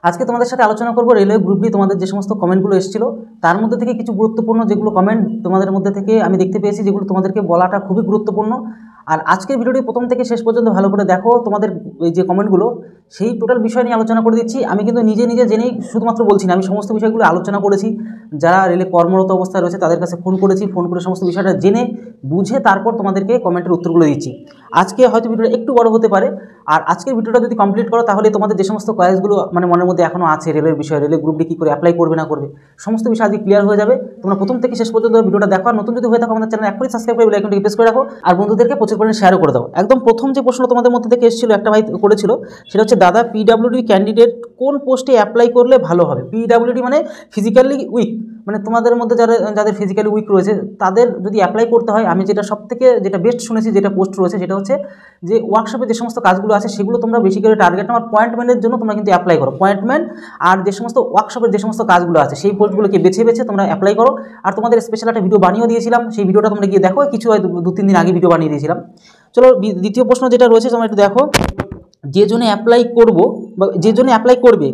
আজকে তোমাদের সাথে আলোচনা করব রেলওয়ে গ্রুপ ডি তোমাদের যে সমস্ত কমেন্টগুলো এসেছিল তার মধ্যে থেকে কিছু গুরুত্বপূর্ণ যেগুলো কমেন্ট তোমাদের মধ্যে থেকে আমি দেখতে পেয়েছি, যেগুলো তোমাদেরকে বলাটা খুবই গুরুত্বপূর্ণ। আর আজকের ভিডিওটি প্রথম থেকে শেষ পর্যন্ত ভালো করে দেখো। তোমাদের এই যে কমেন্টগুলো সেই টোটাল বিষয় নিয়ে আলোচনা করে দিচ্ছি। আমি কিন্তু নিজে নিজে জেনেই শুধুমাত্র বলছি না, আমি সমস্ত বিষয়গুলো আলোচনা করেছি। যারা রেলে কর্মরত অবস্থায় রয়েছে তাদের কাছে ফোন করেছি, ফোন করে সমস্ত বিষয়টা জেনে বুঝে তারপর তোমাদেরকে কমেন্টের উত্তরগুলো দিচ্ছি। আজকে হয়তো ভিডিওটা একটু বড় হতে পারে, আর আজকের ভিডিওটা যদি কমপ্লিট করো তাহলে তোমাদের যে সমস্ত কয়েসগুলো মনের মধ্যে এখনও আছে রেলের বিষয়ে, রেলের গ্রুপ ডি কী করে অ্যাপ্লাই করবে না করবে, সমস্ত বিষয় আজকে ক্লিয়ার হয়ে যাবে। তোমরা প্রথম থেকে শেষ পর্যন্ত ভিডিওটা দেখো। আর নতুন যদি হয়ে থাকো আমাদের চ্যানেল এখনই সাবস্ক্রাইব করে বেল আইকনটি প্রেস করে রাখো, আর বন্ধুদেরকে প্রচুর পরিমাণে শেয়ারও করে দাও। একদম প্রথম যে প্রশ্ন তোমাদের মধ্যে থেকে এসেছিল, একটা ভাই করেছিল, সেটা হচ্ছে দাদা পিডাব্লিউডি ক্যান্ডিডেট কোন পোস্টে অ্যাপ্লাই করলে ভালো হবে? পিডাব্লিউডি মানে ফিজিক্যালি উইক, মানে তোমাদের মধ্যে যাদের ফিজিক্যালি উইক রয়েছে তাদের যদি অ্যাপ্লাই করতে হয়, আমি যেটা বেস্ট শুনেছি, যেটা পোস্ট রয়েছে সেটা হচ্ছে যে ওয়ার্কশপে যে সমস্ত কাজগুলো আছে সেগুলো তোমরা বেশি করে টার্গেট নাও। পয়েন্টমেন্টের জন্য তোমরা কিন্তু অ্যাপ্লাই করো। পয়েন্টমেন্ট আর যে সমস্ত ওয়ার্কশপের যে সমস্ত কাজগুলো আছে সেই পোস্টগুলোকে বেছে বেছে তোমরা অ্যাপ্লাই করো। আর তোমাদের স্পেশাল একটা ভিডিও বানিয়ে দিয়েছিলাম, সেই ভিডিওটা তোমরা গিয়ে দেখো। কিছু হয় 2-3 দিন আগে ভিডিও বানিয়ে দিয়েছিলাম। চলো দ্বিতীয় প্রশ্ন যেটা রয়েছে তোমরা একটু দেখো। যে জন্য অ্যাপ্লাই করবো বা যে জন্য অ্যাপ্লাই করবে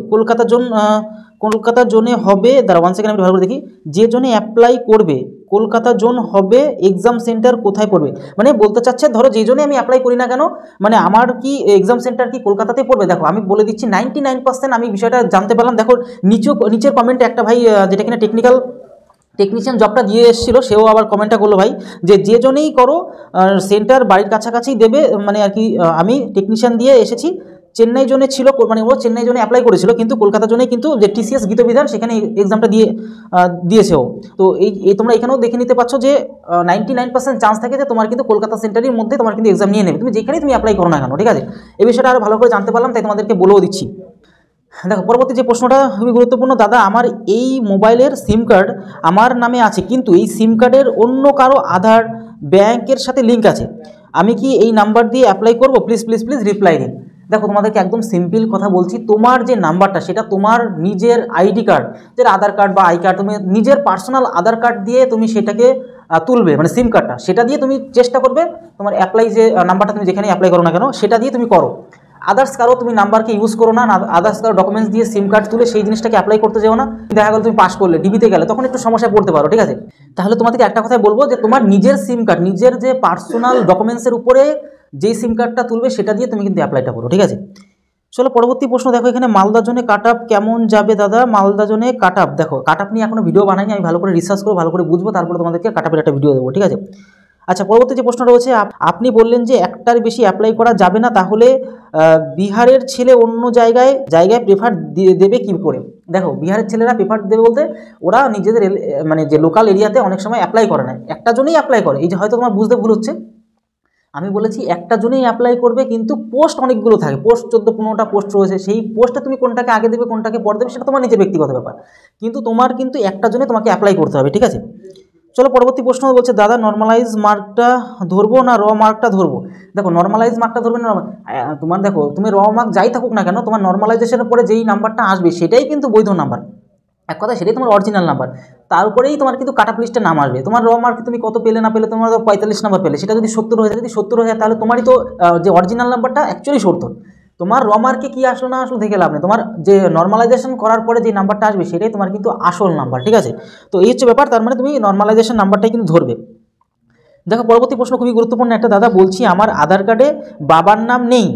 কলকাতার জোনে হবে, দাঁড়া 1 সেকেন্ড আমি ভালো করে দেখি। যে জন্য অ্যাপ্লাই করবে কলকাতা জোন হবে, এক্সাম সেন্টার কোথায় পড়বে? মানে বলতে চাচ্ছে ধরো যে জন্য আমি অ্যাপ্লাই করি না কেন, মানে আমার কি এক্সাম সেন্টার কি কলকাতাতে পড়বে? দেখো আমি বলে দিচ্ছি 99% আমি বিষয়টা জানতে পারলাম। দেখো নিচের কমেন্টে একটা ভাই যেটা কিনা টেকনিশিয়ান জবটা দিয়ে এসেছিলো, সেও আবার কমেন্টটা করলো ভাই যে জন্যই করো সেন্টার বাড়ির কাছাকাছি দেবে, মানে আর কি আমি টেকনিশিয়ান দিয়ে এসেছি, চেন্নাই জোনে ছিল, মানে ও চেন্নাই জোনে অ্যাপ্লাই করেছিল কিন্তু কলকাতা জোনে কিন্তু যে টিসিএস গীতবিধান সেখানে এক্সামটা দিয়েছে ও। তো এই তোমরা এখানেও দেখে নিতে পারছো যে 99% চান্স থাকে যে তোমার কিন্তু কলকাতা সেন্টারের মধ্যে তোমার কিন্তু এক্সাম নিয়ে নেবে, তুমি যেখানেই তুমি অ্যাপ্লাই করো না কেন। ঠিক আছে, এই বিষয়টা আরও ভালো করে জানতে পারলাম, তাই তোমাদেরকে বলেও দিচ্ছি। দেখো পরবর্তী যে প্রশ্নটা খুবই গুরুত্বপূর্ণ। দাদা আমার এই মোবাইলের সিম কার্ড আমার নামে আছে, কিন্তু এই সিম কার্ডের অন্য কারো আধার ব্যাংকের সাথে লিঙ্ক আছে, আমি কি এই নাম্বার দিয়ে অ্যাপ্লাই করবো? প্লিজ প্লিজ প্লিজ রিপ্লাই দিন। দেখো তোমাদেরকে একদম সিম্পল কথা বলছি, তোমার যে নাম্বারটা সেটা তোমার নিজের আইডি কার্ড, যেটা আধার কার্ড বা আই কার্ড, তুমি নিজের পার্সোনাল আধার কার্ড দিয়ে তুমি সেটাকে তুলবে, মানে সিম কার্ডটা সেটা দিয়ে তুমি চেষ্টা করবে তোমার অ্যাপ্লাই যে নাম্বারটা তুমি যেখানে অ্যাপ্লাই করো না কেন সেটা দিয়ে তুমি করো। আদার্স কারো তুমি নাম্বারকে ইউজ করো না, আদার্স কারো ডকুমেন্টস দিয়ে সিম কার্ড তুলে সেই জিনিসটাকে অ্যাপ্লাই করতে যাও না। দেখা গেল তুমি পাস করলে ডিবিতে গেলে তখন একটু সমস্যায় পড়তে পারো। ঠিক আছে, তাহলে তোমাদেরকে একটা কথাই বলবো যে তোমার নিজের সিম কার্ড, নিজের যে পার্সোনাল ডকুমেন্টসের উপরে যেই সিম কার্ডটা তুলবে সেটা দিয়ে তুমি কিন্তু অ্যাপ্লাইটা করো। ঠিক আছে, চলো পরবর্তী প্রশ্ন দেখো। এখানে মালদা জোনে কাট আপ কেমন যাবে দাদা? মালদা জোনে কাট আপ, দেখো কাট আপ নিয়ে এখনো ভিডিও বানাইনি, আমি ভালো করে রিসার্চ করবো, ভালো করে বুঝবো, তারপরে তোমাদেরকে কাট আপের একটা ভিডিও দেবো। ঠিক আছে, আচ্ছা পরবর্তী যে প্রশ্ন রয়েছে, আপনি বললেন যে একটার বেশি অ্যাপ্লাই করা যাবে না, তাহলে বিহারের ছেলে অন্য জায়গায় প্রেফার দেবে কী করে? দেখো বিহারের ছেলেরা প্রেফার দেবে বলতে ওরা নিজেদের মানে যে লোকাল এরিয়াতে অনেক সময় অ্যাপ্লাই করে না, একটা জন্যই অ্যাপ্লাই করে। এই যে হয়তো তোমার বুঝতে ভুল হচ্ছে, আমি বলেছি একটা জন্যই অ্যাপ্লাই করবে, কিন্তু পোস্ট অনেকগুলো থাকে, পোস্ট 14-15টা পোস্ট রয়েছে, সেই পোস্টে তুমি কোনটাকে আগে দেবে কোনটাকে পরে দেবে সেটা তোমার নিজের ব্যক্তিগত ব্যাপার, কিন্তু তোমার কিন্তু একটা জন্যই তোমাকে অ্যাপ্লাই করতে হবে। ঠিক আছে, চলো পরবর্তী প্রশ্ন বলছে দাদা নর্মালাইজ মার্কটা ধরবো না র মার্কটা ধরবো? দেখো নর্মালাইজ মার্কটা ধরবে না, তোমার দেখো তুমি র মার্ক যাই থাকুক না কেন, তোমার নর্মালাইজেশনের পরে যেই নাম্বারটা আসবে সেটাই কিন্তু বৈধ নাম্বার, এক কথা সেটাই তোমার অরিজিনাল নাম্বার, তার উপরেই তোমার কিন্তু কাট আপ লিস্টে নাম আসবে। তোমার র মার্ক তুমি কত পেলে না পেলে, তোমার 45 নাম্বার পেলে, সেটা যদি 70 হয়ে যায়, যদি 70 হয়ে যায় তাহলে তোমারই তো যে অরিজিনাল নাম্বারটা অ্যাকচুয়ালি 70। তোমার র মার্কে কী আসলো না আসলো দেখে লাভ নেই, তোমার যে নর্মালাইজেশন করার পরে যে নাম্বারটা আসবে সেটাই তোমার কিন্তু আসল নাম্বার। ঠিক আছে, তো এই হচ্ছে ব্যাপার, তার মানে তুমি নর্মালাইজেশন নাম্বারটাই কিন্তু ধরবে। দেখো পরবর্তী প্রশ্ন খুবই গুরুত্বপূর্ণ একটা। দাদা বলছি আমার আধার কার্ডে বাবার নাম নেই,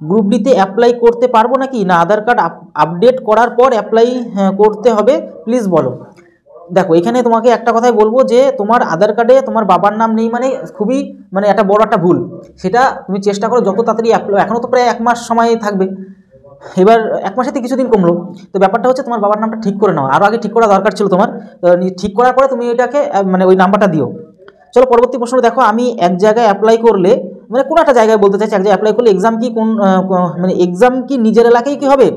গ্রুপ ডিতে অ্যাপ্লাই করতে পারবো নাকি, না আধার কার্ড আপডেট করার পর অ্যাপ্লাই করতে হবে, প্লিজ বলো। দেখো এখানে তোমাকে একটা কথাই বলবো যে তোমার আধার কার্ডে তোমার বাবার নাম নেই মানে খুবই একটা বড় একটা ভুল, সেটা তুমি চেষ্টা করো যত তাড়াতাড়ি অ্যাপ্লাই, এখনও তো প্রায় 1 মাস সময় থাকবে, এবার 1 মাসেতে কিছুদিন কমলো, তো ব্যাপারটা হচ্ছে তোমার বাবার নামটা ঠিক করে নাও, আরও আগে ঠিক করা দরকার ছিল তোমার, ঠিক করার পরে তুমি ওইটাকে ওই নাম্বারটা দিও। চলো পরবর্তী প্রশ্ন দেখো। আমি এক জায়গায় অ্যাপ্লাই করলে, মানে কোনো একটা জায়গায় বলতে চাইছি, এক জায়গায় অ্যাপ্লাই করলে এক্সাম কি এক্সাম কি নিজের এলাকায় কি হবে?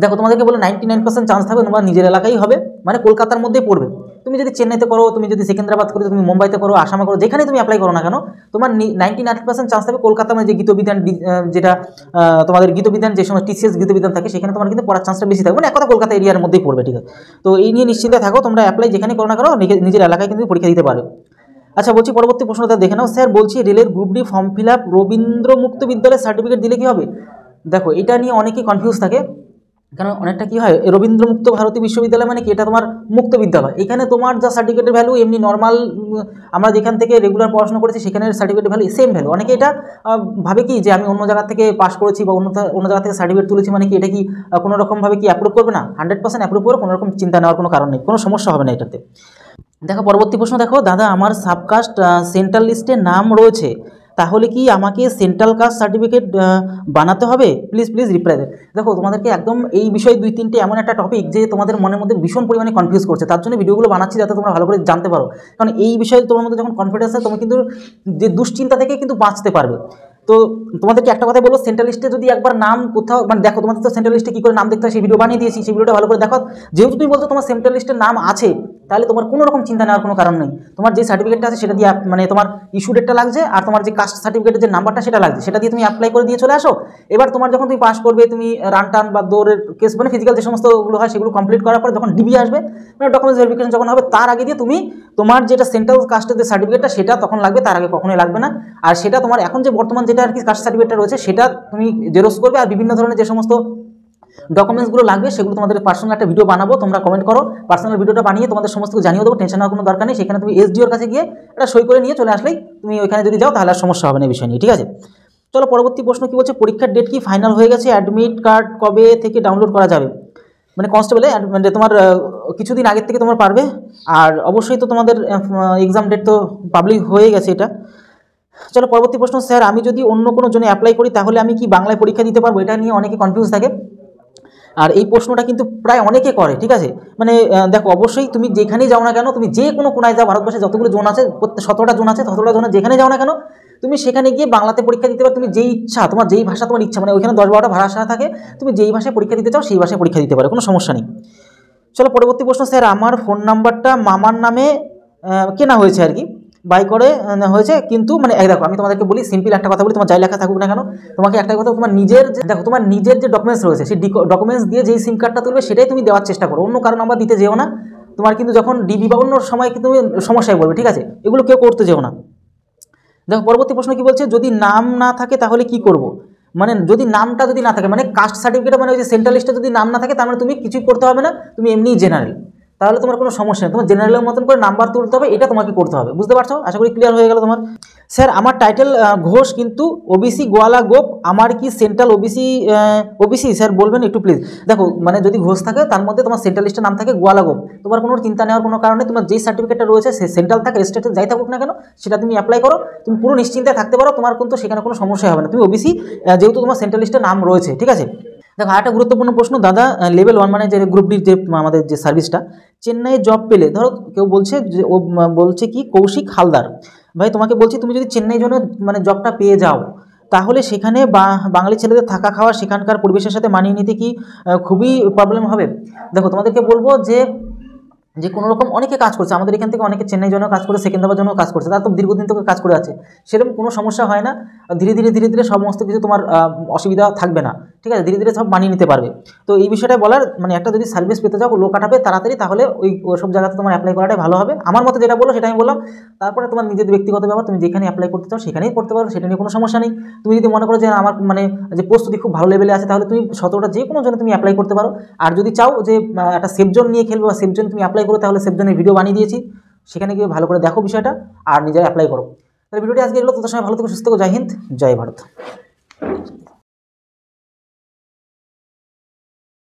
দেখো তোমাদেরকে বলে 99% চান্স থাকবে তোমার নিজের এলাকায় হবে, মানে কলকাতার মধ্যেই পড়বে। তুমি যদি চেন্নাইতে করো, তুমি যদি সেকেন্দ্রাবাদ করো, তুমি মুম্বাইতে করো, আসামে করো, যেখানে তুমি অ্যাপ্লাই করো না কেন, তোমার 99% চান্স থাকবে কলকাতা, মানে যে গীতবিধান, যেটা তোমাদের গীতবিধান যে সময় টিসিএস গীতবিধান থাকে সেখানে তোমার কিন্তু পড়ার চান্সটা বেশি থাকবে, মানে এক কথা কলকাতা এরিয়ার মধ্যেই পড়বে। ঠিক আছে, তো এই নিয়ে নিশ্চিন্তে থাকো, তোমরা অ্যাপ্লাই যেখানে করো না কেন নিজের এলাকায় কিন্তু পরীক্ষা দিতে পারবে। আচ্ছা বলছি পরবর্তী প্রশ্নটা দেখে নাও। স্যার বলছি রেলের group D form fill up Rabindra মুক্ত বিদ্যালয়ের সার্টিফিকেট দিলে কি হবে? দেখো এটা নিয়ে অনেকেই কনফিউজ থাকে, কারণ অনেকটা কী হয়, রবীন্দ্র মুক্ত ভারতী বিশ্ববিদ্যালয় মানে কি, এটা তোমার মুক্ত বিদ্যালয়, এখানে তোমার যা সার্টিফিকেটের ভ্যালু এমনি নর্মাল আমরা যেখান থেকে রেগুলার পড়াশোনা করেছি সেখানের সার্টিফিকেটের ভ্যালু সেম ভ্যালু। অনেকে এটা ভাবে কি যে আমি অন্য জায়গা থেকে পাস করেছি বা অন্য জায়গা থেকে সার্টিফিকেট তুলেছি মানে কি এটা কি কোনো রকমভাবে কি অ্যাপ্রুভ করবে না? 100% অ্যাপ্রুভ করে, কোনো রকম চিন্তা নেওয়ার কোনো কারণ নেই, কোনো সমস্যা হবে না এটাতে। দেখো পরবর্তী প্রশ্ন, দেখো দাদা আমার সাবকাস্ট সেন্ট্রাল লিস্টে নাম রয়েছে, তাহলে কি আমাকে সেন্ট্রাল কাস্ট সার্টিফিকেট বানাতে হবে? প্লিজ রিপ্লাই দেন। দেখো তোমাদেরকে একদম এই বিষয়ে 2-3টে এমন একটা টপিক যে তোমাদের মনের মধ্যে ভীষণ পরিমাণে কনফিউজ করছে, তার জন্য ভিডিওগুলো বানাচ্ছি যাতে তোমরা ভালো করে জানতে পারো। কারণ এই বিষয়ে তোমার মধ্যে যখন কনফিডেন্স আছে তুমি কিন্তু যে দুশ্চিন্তা থেকে কিন্তু বাঁচতে পারবে। তো তোমাদেরকে একটা কথা বলবো, সেন্ট্রাল লিস্টে যদি একবার নাম কোথাও মানে দেখো, তোমাদের তো সেন্ট্রাল লিস্টে কী করে নাম দেখতে হয় সেই ভিডিও বানিয়ে দিয়েছি, সেই ভিডিওটা ভালো করে দেখো। যেহেতু তুমি বলছো তোমার সেন্ট্রাল লিস্টের নাম আছে, তাহলে তোমার কোনো রকম চিন্তা নেওয়ার কোনো কারণ নেই। তোমার যে সার্টিফিকেটটা আছে সেটা দিয়ে মানে তোমার ইস্যু ডেটটা লাগছে, আর তোমার যে কাস্ট সার্টিফিকেটের যে নাম্বারটা সেটা লাগছে, সেটা দিয়ে তুমি অ্যাপ্লাই করে দিয়ে চলে আসো। এবার তোমার যখন তুমি পাস করবে, তুমি রান টান বা দৌড়ের কেস মানে ফিজিক্যাল যে সমস্তগুলো হয় সেগুলো কমপ্লিট করার পর যখন ডিবি আসবে, মানে ডকুমেন্টস ভেরিফিকেশন যখন হবে, তার আগে দিয়ে তুমি তোমার যেটা সেন্ট্রাল কাস্টের যে সার্টিফিকেটটা সেটা তখন লাগবে, তার আগে কখনোই লাগবে না। আর সেটা তোমার এখন যে বর্তমান যেটা আর কি কাস্ট সার্টিফিকেটটা রয়েছে সেটা তুমি জেরক্স করবে, আর বিভিন্ন ধরনের যে সমস্ত ডকুমেন্টসগুলো লাগবে সেগুলো তোমাদের পার্সোনাল একটা ভিডিও বানাবো, তোমরা কমেন্ট করো, পার্সোনাল ভিডিওটা বানিয়ে তোমাদের সমস্ত কিছু জানিয়ে দেবো, টেনশন নেওয়ার কোনো দরকার নেই। সেখানে তুমি এসডিওর কাছে গিয়ে এটা সই করে নিয়ে চলে আসলেই তুমি ওইখানে যদি যাও তাহলে আর সমস্যা হবে না এই বিষয় নিয়ে, ঠিক আছে? চলো পরবর্তী প্রশ্ন কী বলছে, পরীক্ষার ডেট কি ফাইনাল হয়ে গেছে? অ্যাডমিট কার্ড কবে থেকে ডাউনলোড করা যাবে? মানে কনস্টেবলে মানে তোমার কিছুদিন আগের থেকে তোমার পারবে, আর অবশ্যই তো তোমাদের এক্সাম ডেট তো পাবলিক হয়ে গেছে এটা। চলো পরবর্তী প্রশ্ন, স্যার আমি যদি অন্য কোনো জন্য অ্যাপ্লাই করি তাহলে আমি কি বাংলায় পরীক্ষা দিতে পারবো? এটা নিয়ে অনেকে কনফিউজ থাকে, আর এই প্রশ্নটা কিন্তু প্রায় অনেকে করে, ঠিক আছে? মানে দেখো অবশ্যই তুমি যেখানেই যাও না কেন, তুমি যে কোনো কোনায় যাও, ভারতবর্ষে যতগুলো জোন আছে 17টা জোন আছে, 17টা জোনে যেখানে যাও না কেন তুমি সেখানে গিয়ে বাংলাতে পরীক্ষা দিতে পারো। তুমি যেই ইচ্ছা, তোমার যেই ভাষা তোমার ইচ্ছা, মানে ওইখানে 10-12টা ভাষা থাকে, তুমি যেই ভাষায় পরীক্ষা দিতে চাও সেই ভাষায় পরীক্ষা দিতে পারো, কোনো সমস্যা নেই। চলো পরবর্তী প্রশ্ন, স্যার আমার ফোন নাম্বারটা মামার নামে কেনা হয়েছে আর কি, বাই করে হয়েছে, কিন্তু মানে দেখো আমি তোমাদেরকে বলি সিম্পল একটা কথা বলি, তোমার যাই লেখা থাকুক না কেন, তোমাকে একটা কথা, তোমার নিজের দেখো তোমার নিজের যে ডকুমেন্টস রয়েছে সেই ডকুমেন্টস দিয়ে যেই সিম কার্ডটা তুলবে সেটাই তুমি দেওয়ার চেষ্টা করো, অন্য কারো নাম্বার দিতে যেও না। তোমার কিন্তু যখন ডিবি বা অন্য সময় কিন্তু তুমি সমস্যায় বলবে, ঠিক আছে? এগুলো কেউ করতে যেও না। দেখো পরবর্তী প্রশ্ন কি বলছে, যদি নাম না থাকে তাহলে কি করব? মানে যদি নামটা যদি না থাকে, মানে কাস্ট সার্টিফিকেট মানে ওই যে সেন্ট্রাল লিস্টে যদি নাম না থাকে, তার মানে তুমি কিছুই করতে হবে না, তুমি এমনিই জেনারেল, তাহলে তোমার কোনো সমস্যা নেই, তোমার জেনারেলের মতন করে নাম্বার তুলতে হবে, এটা তোমাকে করতে হবে। বুঝতে পারছো? আশা করি ক্লিয়ার হয়ে গেল তোমার। স্যার আমার টাইটেল ঘোষ কিন্তু ওবিসি গোয়ালা গোপ, আমার কি সেন্ট্রাল ওবিসি স্যার বলবেন একটু প্লিজ। দেখো মানে যদি ঘোষ থাকে তার মধ্যে তোমার সেন্ট্রাল লিস্টের নাম থাকে গোয়ালা গোপ, তোমার কোনো চিন্তা নেওয়ার কোনো কারণে, তোমার যেই সার্টিফিকেটটা রয়েছে সে সেন্ট্রাল থাকে স্টেটে যাই থাকুক না কেন সেটা তুমি অ্যাপ্লাই করো, তুমি পুরো নিশ্চিন্তে থাকতে পারো, তোমার কিন্তু সেখানে কোনো সমস্যা হবে না, তুমি ওবিসি যেহেতু তোমার সেন্ট্রাল লিস্টে নাম রয়েছে, ঠিক আছে? দেখো আরেকটা গুরুত্বপূর্ণ প্রশ্ন, দাদা লেভেল 1 মানে যে গ্রুপ ডির যে আমাদের যে সার্ভিসটা, চেন্নাইয়ে জব পেলে, ধরো কেউ বলছে যে ও বলছে কি কৌশিক হালদার, ভাই তোমাকে বলছি তুমি যদি চেন্নাই জন্য মানে জবটা পেয়ে যাও, তাহলে সেখানে বাঙালি ছেলেদের থাকা খাওয়া সেখানকার পরিবেশের সাথে মানিয়ে নিতে কি খুবই প্রবলেম হবে? দেখো তোমাদেরকে বলবো যে কোনো রকম অনেকে কাজ করছে আমাদের এখান থেকে, অনেকে চেন্নাই জন্য কাজ করে, সেকেন্দ্রাবাদ জন্য কাজ করছে, তারা তো দীর্ঘদিন থেকে কাজ করে আছে, সেরকম কোনো সমস্যা হয় না। ধীরে ধীরে সমস্ত কিছু তোমার অসুবিধা থাকবে না, ঠিক আছে? ধীরে ধীরে সব মানিয়ে নিতে পারবে। তো এই বিষয়টা বলার, মানে একটা যদি সার্ভিস পেতে যাও লো কাটাবে তাড়াতাড়ি, তাহলে ওসব জায়গাতে তোমার অ্যাপ্লাই করাটাই ভালো হবে। আমার মতে যেটা বলো সেটা আমি বললাম, তারপরে তোমার নিজের ব্যক্তিগত ব্যাপার, তুমি যেখানে অ্যাপ্লাই করতে চাও সেখানেই করতে পারো, সেটা নিয়ে কোনো সমস্যা নেই। তুমি যদি মনে করো যে আমার মানে যে প্রস্তুতি খুব ভালো লেভেলে আছে, তাহলে তুমি 17টা যে কোনো জন্য তুমি অ্যাপ্লাই করতে পারো। আর যদি চাও যে একটা সেফ জোন নিয়ে খেলবে বা সেফ জোন তুমি অ্যাপ্লাই করো, তাহলে সেফ জোনের ভিডিও বানিয়ে দিয়েছি, সেখানে গিয়ে ভালো করে দেখো বিষয়টা আর নিজেরা অ্যাপ্লাই করো। তাহলে ভিডিওটি আজকে এগুলো, তোদের সময় ভালো থেকো, সুস্থ থেকো, জয় হিন্দ, জয় ভারত।